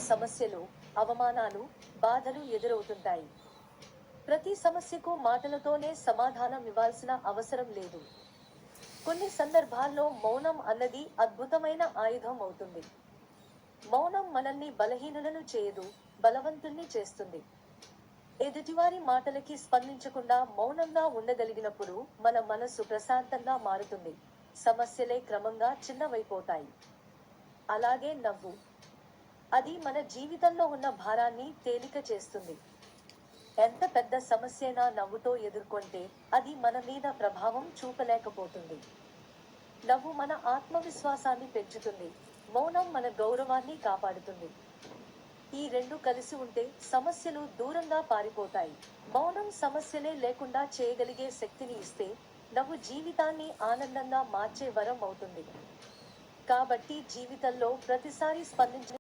సమస్యలు, అవమానాలు, బాధలు ఎదురవుతుంటాయి. ప్రతి సమస్యకు మాటలతోనే సమాధానం ఇవ్వాల్సిన అవసరం లేదు. కొన్ని సందర్భాల్లో మౌనం అన్నది అద్భుతమైన ఆయుధం అవుతుంది. మౌనం మనల్ని బలహీనులను చేయదు, బలవంతుల్ని చేస్తుంది. ఎదుటివారి మాటలకి స్పందించకుండా మౌనంగా ఉండగలిగినప్పుడు మన మనసు ప్రశాంతంగా మారుతుంది. సమస్యలే క్రమంగా చిన్నవైపోతాయి. అలాగే నవ్వు. అది మన జీవితంలో ఉన్న భారాన్ని తేలిక చేస్తుంది. ఎంత పెద్ద సమస్యైనా నవ్వుతో ఎదుర్కొంటే అది మన మీద ప్రభావం చూపలేకపోతుంది. నవ్వు మన ఆత్మవిశ్వాసాన్ని పెంచుతుంది. మౌనం మన గౌరవాన్ని కాపాడుతుంది. ఈ రెండు కలిసి ఉంటే సమస్యలు దూరంగా పారిపోతాయి. మౌనం సమస్యలే లేకుండా చేయగలిగే శక్తిని ఇస్తే, నవ్వు జీవితాన్ని ఆనందంగా మార్చే వరం అవుతుంది. కాబట్టి జీవితంలో ప్రతిసారి స్పందించే